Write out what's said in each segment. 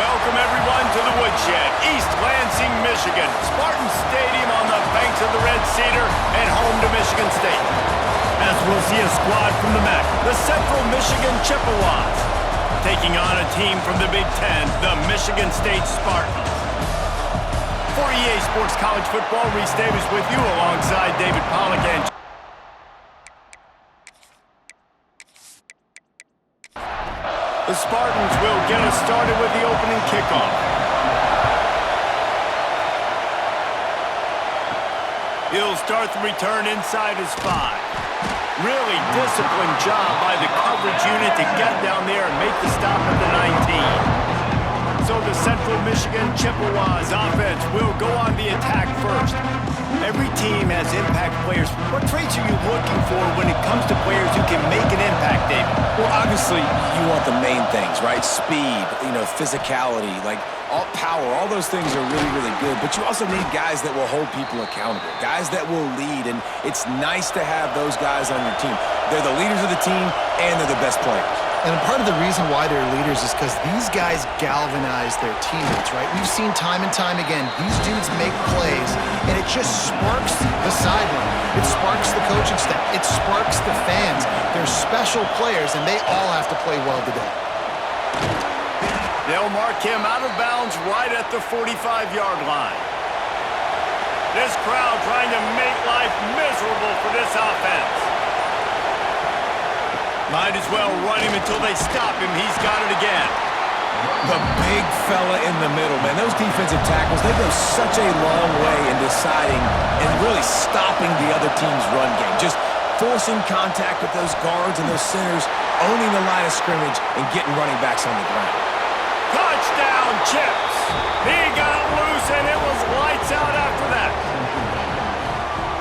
Welcome, everyone, to the Woodshed, East Lansing, Michigan. Spartan Stadium on the banks of the Red Cedar and home to Michigan State. As we'll see a squad from the MAC, the Central Michigan Chippewas, taking on a team from the Big Ten, the Michigan State Spartans. For EA Sports College Football, Reese Davis with you alongside David Pollack and the Spartans will get us started with the opening kickoff. He'll start the return inside his 5. Really disciplined job by the coverage unit to get down there and make the stop at the 19. So the Central Michigan Chippewas offense will go on the attack first. Every team has impact players. What traits are you looking for when it comes to players who can make an impact, David? Well, obviously, you want the main things, right? Speed, physicality, like all power, all those things are really, really good. But you also need guys that will hold people accountable, guys that will lead, and it's nice to have those guys on your team. They're the leaders of the team, and they're the best players. And part of the reason why they're leaders is because these guys galvanize their teammates, right? We've seen time and time again, these dudes make plays, and it just sparks the sideline. It sparks the coaching staff. It sparks the fans. They're special players, and they all have to play well today. They'll mark him out of bounds right at the 45-yard line. This crowd trying to make life miserable for this offense. Might as well run him until they stop him. He's got it again. The big fella in the middle, man. Those defensive tackles, they go such a long way in deciding and really stopping the other team's run game. Just forcing contact with those guards and those centers, owning the line of scrimmage, and getting running backs on the ground. Touchdown, Chips. He got loose, and it was lights out after that.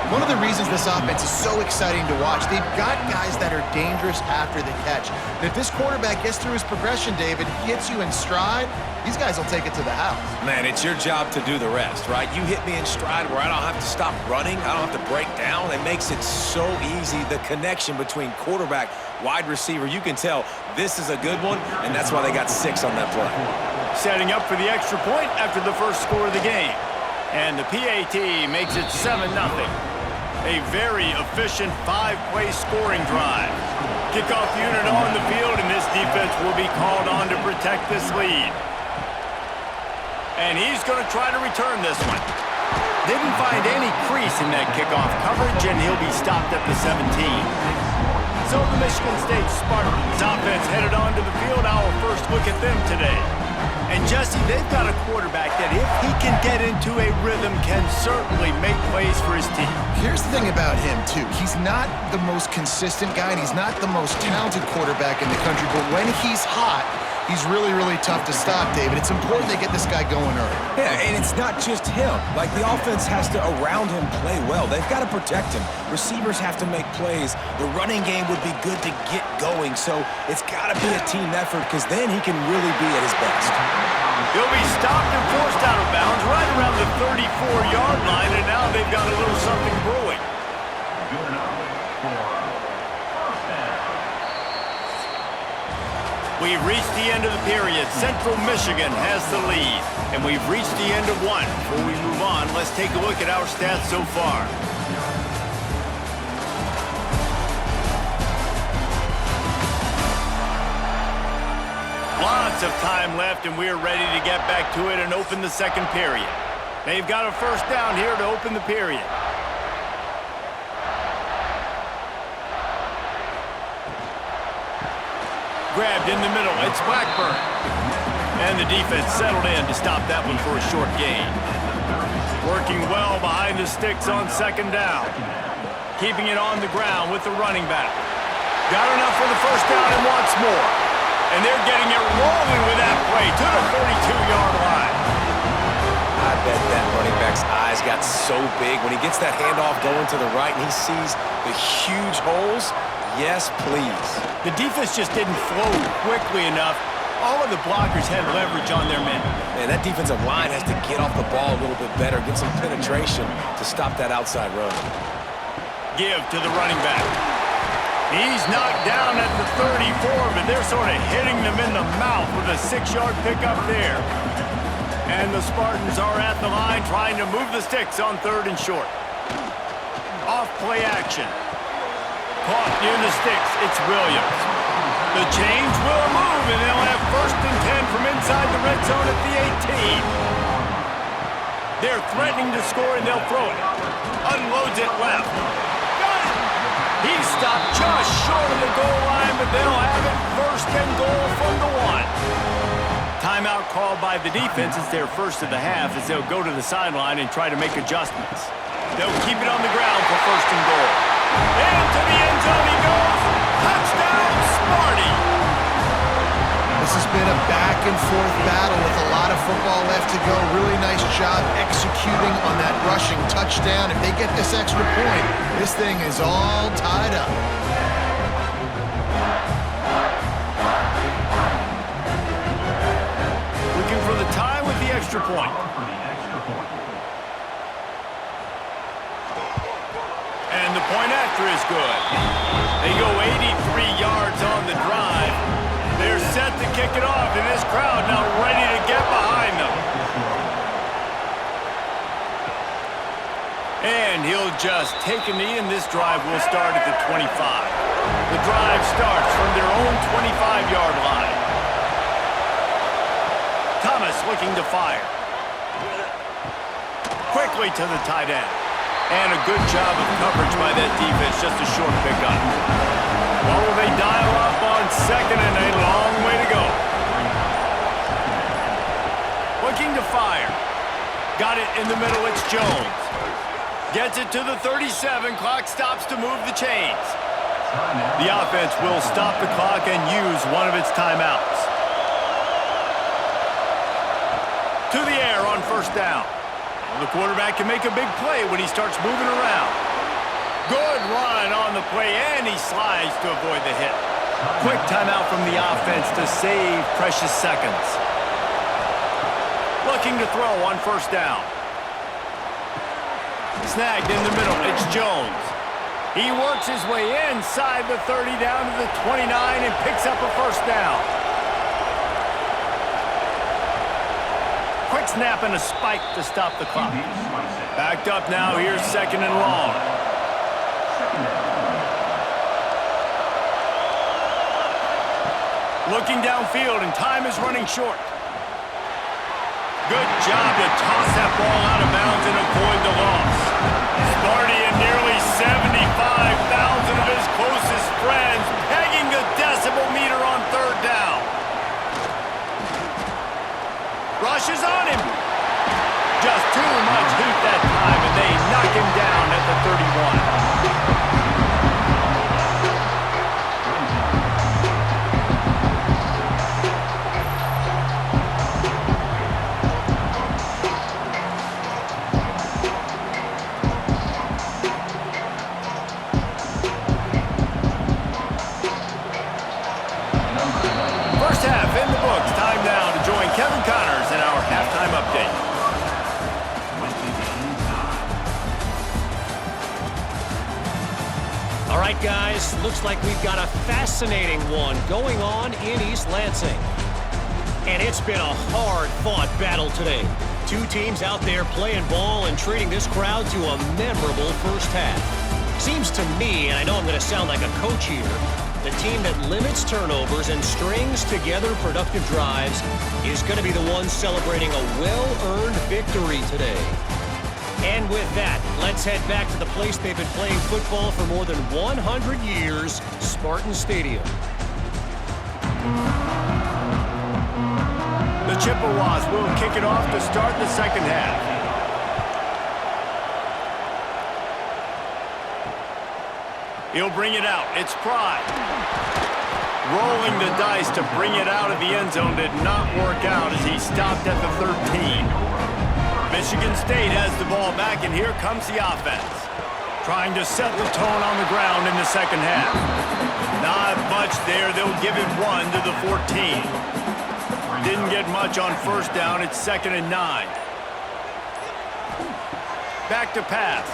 One of the reasons this offense is so exciting to watch, they've got guys that are dangerous after the catch. And if this quarterback gets through his progression, David, he hits you in stride, these guys will take it to the house. Man, it's your job to do the rest, right? You hit me in stride where I don't have to stop running, I don't have to break down. It makes it so easy, the connection between quarterback, wide receiver. You can tell this is a good one, and that's why they got 6 on that play. Setting up for the extra point after the first score of the game. And the PAT makes it 7-0. A very efficient 5-play scoring drive. Kickoff unit on the field, and this defense will be called on to protect this lead. And he's going to try to return this one. Didn't find any crease in that kickoff coverage, and he'll be stopped at the 17. So the Michigan State Spartans offense headed onto the field. Our first look at them today. And Jesse, they've got a quarterback that if he can get into a rhythm can certainly make plays for his team. Here's the thing about him, too. He's not the most consistent guy, and he's not the most talented quarterback in the country, but when he's hot, he's really, really tough to stop, David. It's important they get this guy going early. Yeah, and it's not just him. Like, the offense has to, around him, play well. They've got to protect him. Receivers have to make plays. The running game would be good to get going, so it's got to be a team effort because then he can really be at his best. He'll be stopped and forced out of bounds right around the 34-yard line, and now they've got a little something brewing. We've reached the end of the period. Central Michigan has the lead, and we've reached the end of one. Before we move on, let's take a look at our stats so far. Lots of time left, and we're ready to get back to it and open the second period. They've got a first down here to open the period. Grabbed in the middle, it's Blackburn. And the defense settled in to stop that one for a short gain. Working well behind the sticks on second down. Keeping it on the ground with the running back. Got enough for the first down and wants more. And they're getting it rolling with that play to the 42-yard line. I bet that running back's eyes got so big when he gets that handoff going to the right and he sees the huge holes. Yes, please. The defense just didn't flow quickly enough. All of the blockers had leverage on their men. Man, that defensive line has to get off the ball a little bit better, get some penetration to stop that outside run. Give to the running back. He's knocked down at the 34, but they're sort of hitting them in the mouth with a 6-yard pickup there. And the Spartans are at the line trying to move the sticks on 3rd and short. Off play action. Caught near the sticks. It's Williams. The change will move, and they'll have 1st and 10 from inside the red zone at the 18. They're threatening to score, and they'll throw it. Unloads it left. Got it! He's stopped just short of the goal line, but they'll have it 1st and goal from the 1. Timeout called by the defense. It's their first of the half as they'll go to the sideline and try to make adjustments. They'll keep it on the ground for 1st and goal. Into the end zone he goes. Touchdown, Sparty! This has been a back-and-forth battle with a lot of football left to go. Really nice job executing on that rushing touchdown. If they get this extra point, this thing is all tied up. Looking for the tie with the extra point. And the point after is good. They go 83 yards on the drive. They're set to kick it off, and this crowd now ready to get behind them. And he'll just take a knee, and this drive will start at the 25. The drive starts from their own 25-yard line. Thomas looking to fire. Quickly to the tight end. And a good job of coverage by that defense, just a short pickup. What will they dial up on 2nd and a long way to go? Looking to fire. Got it in the middle, it's Jones. Gets it to the 37, clock stops to move the chains. The offense will stop the clock and use one of its timeouts. To the air on 1st down. The quarterback can make a big play when he starts moving around. Good run on the play, and he slides to avoid the hit. Quick timeout from the offense to save precious seconds. Looking to throw on 1st down. Snagged in the middle, it's Jones. He works his way inside the 30 down to the 29 and picks up a 1st down. Quick snap and a spike to stop the clock. Backed up now, here's 2nd and long. Looking downfield, and time is running short. Good job to toss that ball out of bounds and avoid the loss. Sparty and nearly 75,000 of his closest friends pegging the decibel meter on 3rd down. Rushes on him. Just too much heat that time, and they knock him down at the 31. First half in the books. Time now to join Kevin Connors in our halftime update. All right, guys, looks like we've got a fascinating one going on in East Lansing. And it's been a hard-fought battle today. Two teams out there playing ball and treating this crowd to a memorable first half. Seems to me, and I know I'm going to sound like a coach here, the team that limits turnovers and strings together productive drives is going to be the one celebrating a well-earned victory today. And with that, let's head back to the place they've been playing football for more than 100 years, Spartan Stadium. The Chippewas will kick it off to start the second half. He'll bring it out. It's Pride. Rolling the dice to bring it out of the end zone did not work out as he stopped at the 13. Michigan State has the ball back, and here comes the offense. Trying to set the tone on the ground in the second half. Not much there. They'll give it 1 to the 14. Didn't get much on 1st down. It's 2nd and 9. Back to pass.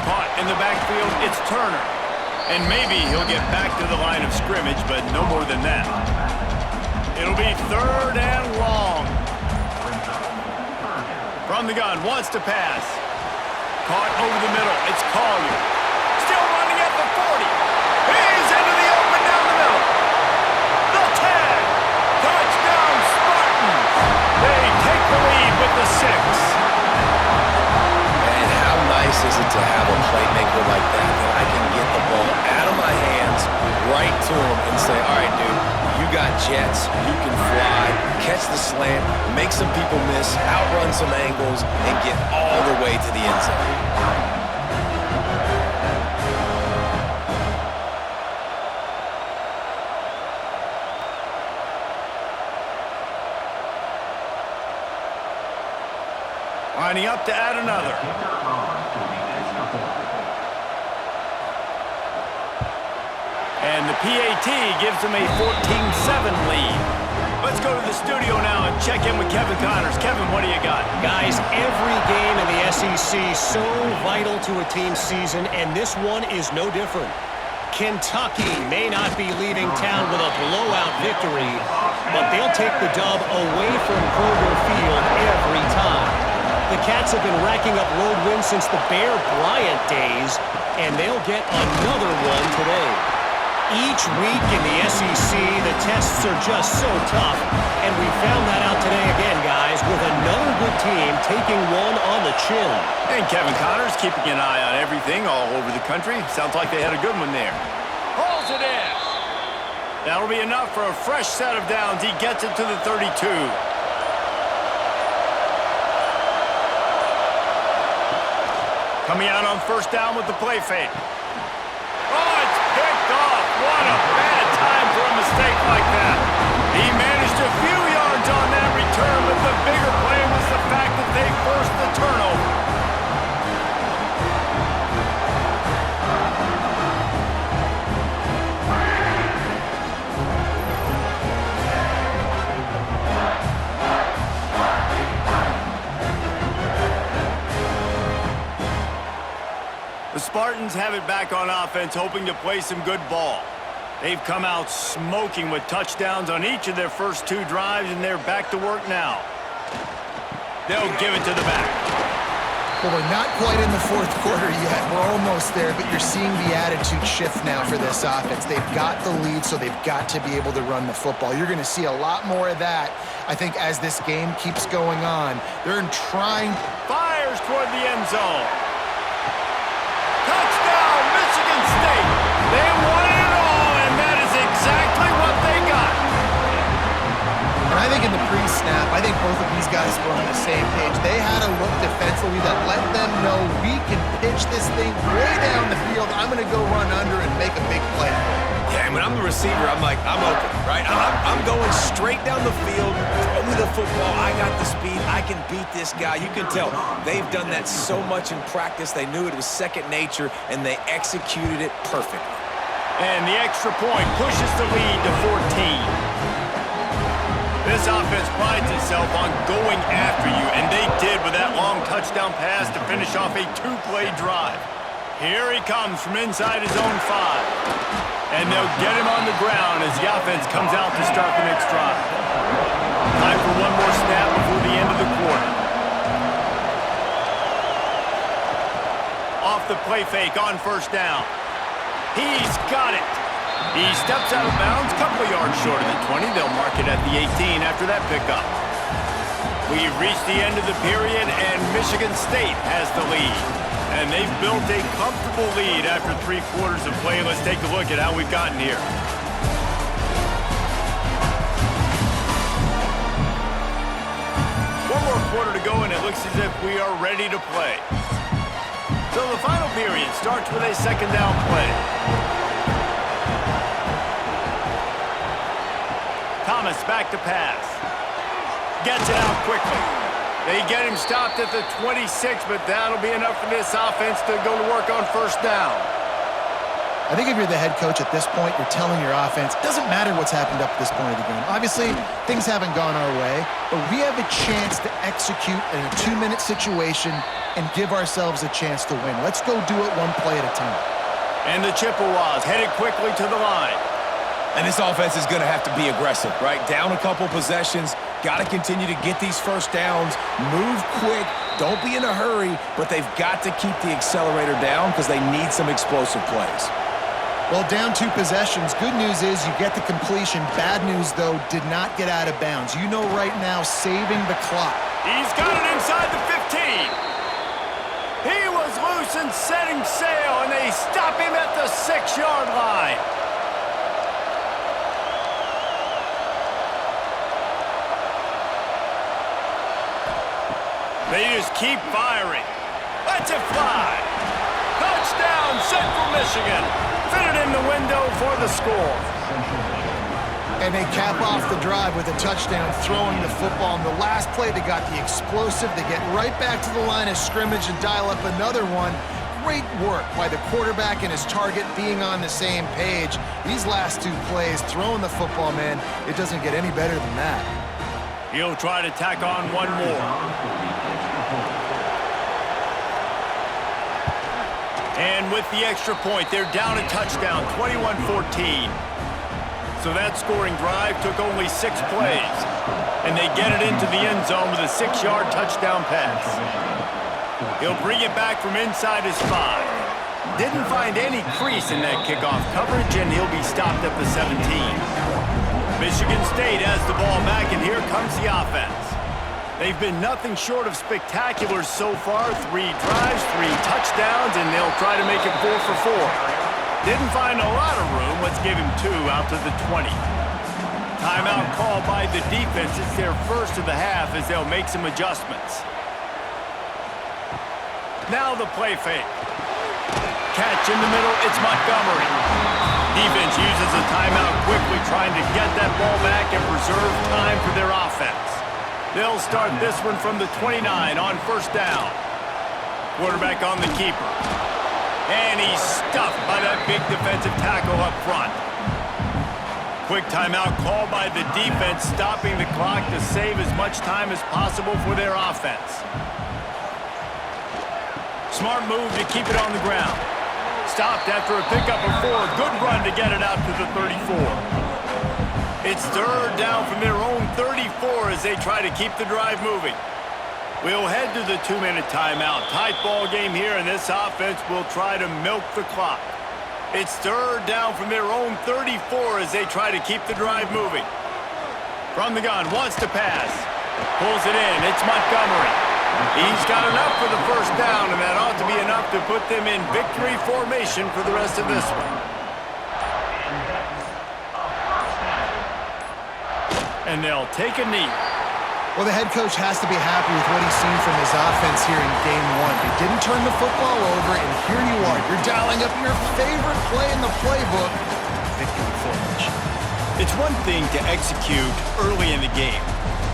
Caught in the backfield. It's Turner. And maybe he'll get back to the line of scrimmage, but no more than that. It'll be 3rd and long. From the gun, wants to pass. Caught over the middle. It's Collier. Still running at the 40. He's into the open down the middle. The tag. Touchdown, Spartans. They take the lead with the 6. And how nice is it to have a playmaker like that I can get the ball out of my hands right to him and say, all right, dude, you got jets, you can fly, catch the slant, make some people miss, outrun some angles, and get all the way to the end zone. Lining up to add another. And the PAT gives them a 14-7 lead. Let's go to the studio now and check in with Kevin Connors. Kevin, what do you got? Guys, every game in the SEC so vital to a team's season, and this one is no different. Kentucky may not be leaving town with a blowout victory, but they'll take the dub away from Kroger Field every time. The Cats have been racking up road wins since the Bear Bryant days, and they'll get another one today. Each week in the SEC, the tests are just so tough, and we found that out today again, guys, with another good team taking one on the chin. And Kevin Connors keeping an eye on everything all over the country. Sounds like they had a good one there. Hauls it in. That'll be enough for a fresh set of downs. He gets it to the 32. Coming out on 1st down with the play fake. Oh, it's picked off. What a bad time for a mistake like that. He managed a few yards on that return, but the bigger play was the fact that they forced the turnover. The Spartans have it back on offense, hoping to play some good ball. They've come out smoking with touchdowns on each of their first 2 drives, and they're back to work now. They'll give it to the back. Well, we're not quite in the 4th quarter yet. We're almost there, but you're seeing the attitude shift now for this offense. They've got the lead, so they've got to be able to run the football. You're going to see a lot more of that, I think, as this game keeps going on. They're trying. Fires toward the end zone. Touchdown, Michigan State. They won it all, and that is exactly what they got. And I think in the pre-snap, I think both of these guys were on the same page. They had a look defensively that let them know we can pitch this thing way down the field. I'm going to go run under and make a big play. Yeah, and when I'm the receiver, I'm like, I'm open, right? I'm going straight down the field, throw me the football, I got the speed, I can beat this guy. You can tell they've done that so much in practice. They knew it was second nature, and they executed it perfectly. And the extra point pushes the lead to 14. This offense prides itself on going after you, and they did with that long touchdown pass to finish off a 2-play drive. Here he comes from inside his own 5. And they'll get him on the ground as the offense comes out to start the next drive. Time for one more snap before the end of the quarter. Off the play fake on 1st down. He's got it. He steps out of bounds, a couple of yards short of the 20. They'll mark it at the 18 after that pickup. We've reached the end of the period, and Michigan State has the lead. And they've built a comfortable lead after 3 quarters of play. Let's take a look at how we've gotten here. One more quarter to go, and it looks as if we are ready to play. So the final period starts with a 2nd down play. Thomas back to pass. Gets it out quickly. They get him stopped at the 26, but that'll be enough for this offense to go to work on 1st down. I think if you're the head coach at this point, you're telling your offense, it doesn't matter what's happened up to this point of the game. Obviously, things haven't gone our way, but we have a chance to execute in a 2-minute situation and give ourselves a chance to win. Let's go do it one play at a time. And the Chippewas headed quickly to the line. And this offense is going to have to be aggressive, right? Down a couple possessions, got to continue to get these first downs, move quick, don't be in a hurry, but they've got to keep the accelerator down because they need some explosive plays. Well, down 2 possessions. Good news is you get the completion. Bad news, though, did not get out of bounds. You know right now, saving the clock. He's got it inside the 15. He was loose and setting sail, and they stop him at the 6-yard line. They just keep firing. Let's it fly. Touchdown, Central Michigan. Fitted in the window for the score. And they cap off the drive with a touchdown throwing the football. In the last play, they got the explosive. They get right back to the line of scrimmage and dial up another one. Great work by the quarterback and his target being on the same page. These last 2 plays, throwing the football, man, it doesn't get any better than that. He'll try to tack on one more. And with the extra point, they're down a touchdown, 21-14. So that scoring drive took only 6 plays. And they get it into the end zone with a 6-yard touchdown pass. He'll bring it back from inside his 5. Didn't find any crease in that kickoff coverage, and he'll be stopped at the 17. Michigan State has the ball back, and here comes the offense. They've been nothing short of spectacular so far. 3 drives, 3 touchdowns, and they'll try to make it 4 for 4. Didn't find a lot of room. Let's give him 2 out to the 20. Timeout called by the defense. It's their first of the half as they'll make some adjustments. Now the play fake. Catch in the middle. It's Montgomery. Defense uses a timeout quickly, trying to get that ball back and preserve time for their offense. They'll start this one from the 29 on first down. Quarterback on the keeper. And he's stuffed by that big defensive tackle up front. Quick timeout called by the defense, stopping the clock to save as much time as possible for their offense. Smart move to keep it on the ground. Stopped after a pickup of 4. Good run to get it out to the 34. It's third down from their own 34 as they try to keep the drive moving. We'll head to the 2-minute timeout. Tight ball game here, and this offense will try to milk the clock. It's third down from their own 34 as they try to keep the drive moving. From the gun, wants to pass. Pulls it in. It's Montgomery. He's got enough for the first down, and that ought to be enough to put them in victory formation for the rest of this one. And they'll take a knee. Well, the head coach has to be happy with what he's seen from his offense here in Game 1. You didn't turn the football over, and here you are. You're dialing up your favorite play in the playbook. Victory formation. It's one thing to execute early in the game.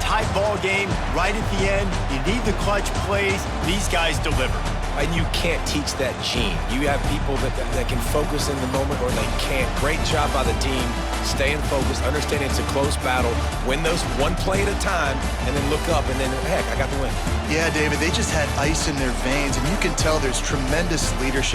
Tight ball game, right at the end. You need the clutch plays. These guys deliver. And you can't teach that gene. You have people that can focus in the moment or they can't. Great job by the team, staying focused, understanding it's a close battle, win those one play at a time, and then look up, and then, heck, I got the win. Yeah, David, they just had ice in their veins, and you can tell there's tremendous leadership.